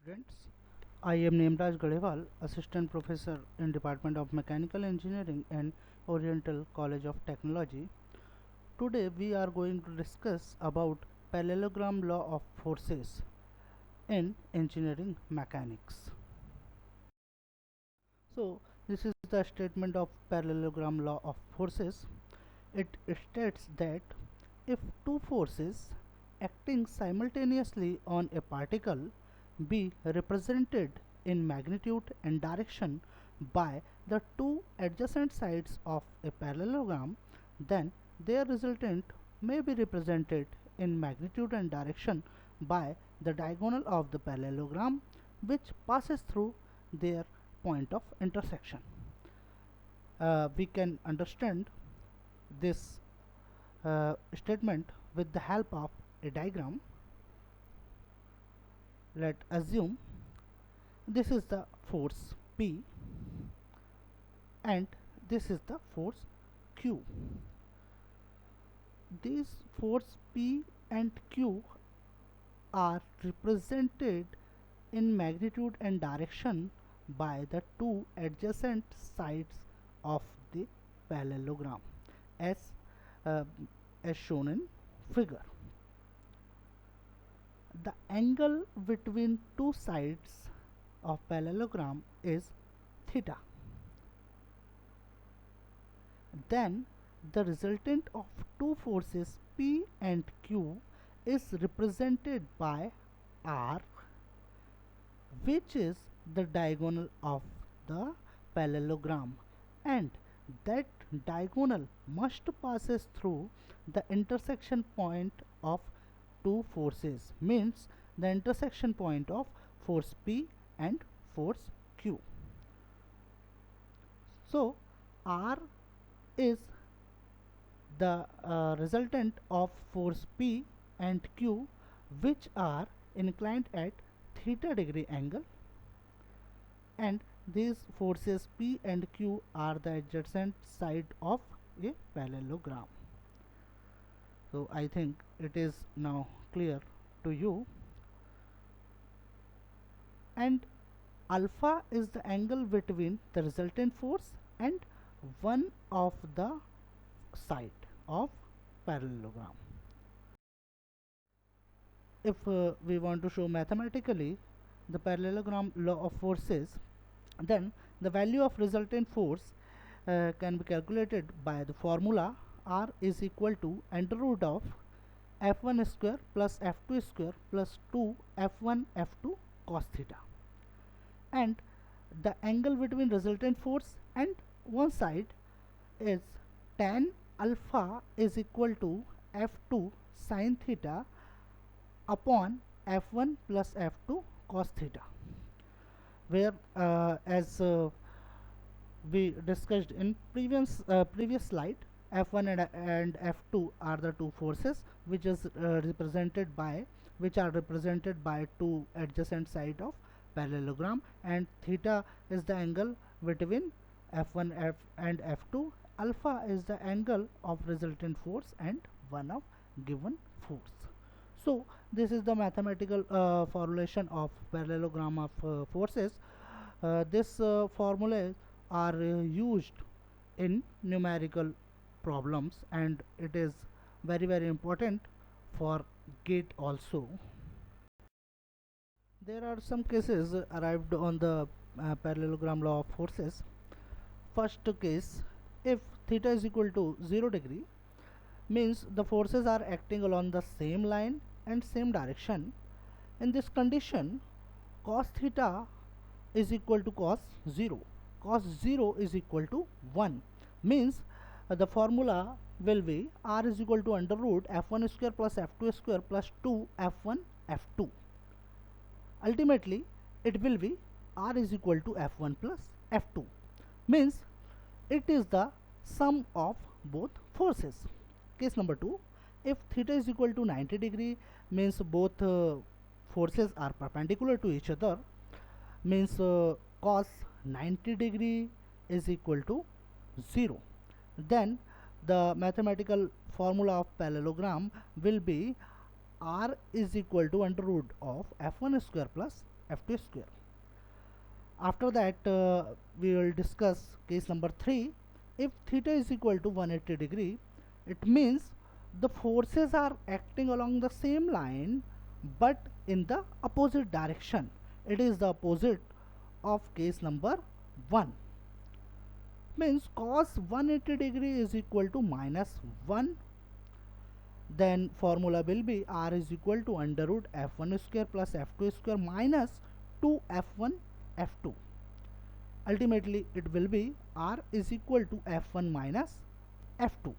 Students, I am Namraj Garhewal, Assistant Professor in Department of Mechanical Engineering and Oriental College of Technology. Today we are going to discuss about parallelogram law of forces in engineering mechanics. So this is the statement of parallelogram law of forces. It states that if two forces acting simultaneously on a particle be represented in magnitude and direction by the two adjacent sides of a parallelogram, then their resultant may be represented in magnitude and direction by the diagonal of the parallelogram which passes through their point of intersection. We can understand this statement with the help of a diagram. Let assume this is the force P and this is the force Q. These force P and Q are represented in magnitude and direction by the two adjacent sides of the parallelogram as shown in figure. The angle between two sides of parallelogram is theta. Then the resultant of two forces P and Q is represented by R, which is the diagonal of the parallelogram, and that diagonal must passes through the intersection point of two forces, means the intersection point of force P and force Q. So R is the resultant of force P and Q which are inclined at theta degree angle, and these forces P and Q are the adjacent side of a parallelogram. So I think it is now clear to you. And alpha is the angle between the resultant force and one of the side of parallelogram. If we want to show mathematically the parallelogram law of forces, then the value of resultant force can be calculated by the formula R is equal to under root of f1 square plus f2 square plus 2 f1 f2 cos theta, and the angle between resultant force and one side is tan alpha is equal to f2 sin theta upon f1 plus f2 cos theta, where as we discussed in previous slide, f1 and f2 are the two forces which are represented by two adjacent side of parallelogram, and theta is the angle between f1 and f2. Alpha is the angle of resultant force and one of given force. So this is the mathematical formulation of parallelogram of forces. This formulas are used in numerical problems, and it is very important for GATE also. There are some cases arrived on the parallelogram law of forces. First case, if theta is equal to 0 degree, means the forces are acting along the same line and same direction. In this condition, cos theta is equal to cos 0. Cos 0 is equal to 1, means the formula will be R is equal to under root f1 square plus f2 square plus 2 f1 f2. Ultimately it will be R is equal to f1 plus f2, means it is the sum of both forces. Case number 2, if theta is equal to 90 degree, means both forces are perpendicular to each other, means cos 90 degree is equal to 0. Then the mathematical formula of parallelogram will be R is equal to under root of f1 square plus f2 square. After that, we will discuss case number 3. If theta is equal to 180 degree, it means the forces are acting along the same line but in the opposite direction. It is the opposite of case number 1. Means cos 180 degree is equal to minus 1. Then formula will be r is equal to under root f1 square plus f2 square minus 2 f1 f2. Ultimately it will be r is equal to f1 minus f2.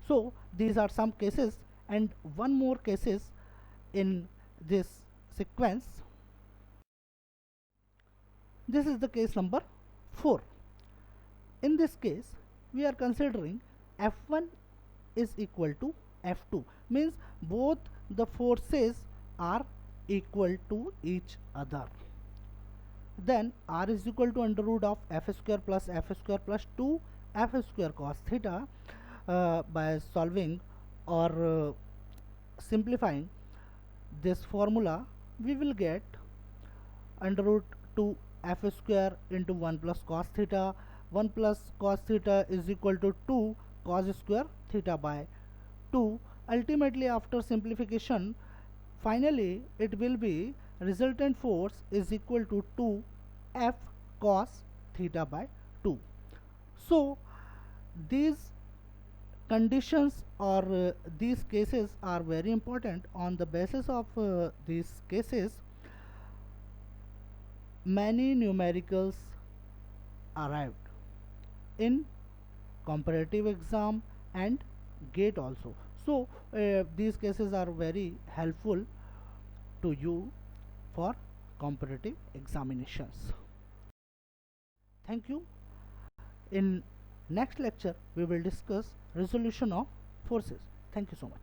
So these are some cases, and one more cases in this sequence. This is the case number 4. In this case we are considering f1 is equal to f2, means both the forces are equal to each other. Then r is equal to under root of f square plus 2 f square cos theta. By solving or simplifying this formula, we will get under root 2 f square into 1 plus cos theta. 1 plus cos theta is equal to 2 cos square theta by 2. Ultimately, after simplification, finally it will be resultant force is equal to 2 f cos theta by 2. So these conditions or these cases are very important. On the basis of these cases, many numericals arrived in comparative exam and gate also. So these cases are very helpful to you for comparative examinations. Thank you. In next lecture we will discuss resolution of forces. Thank you so much.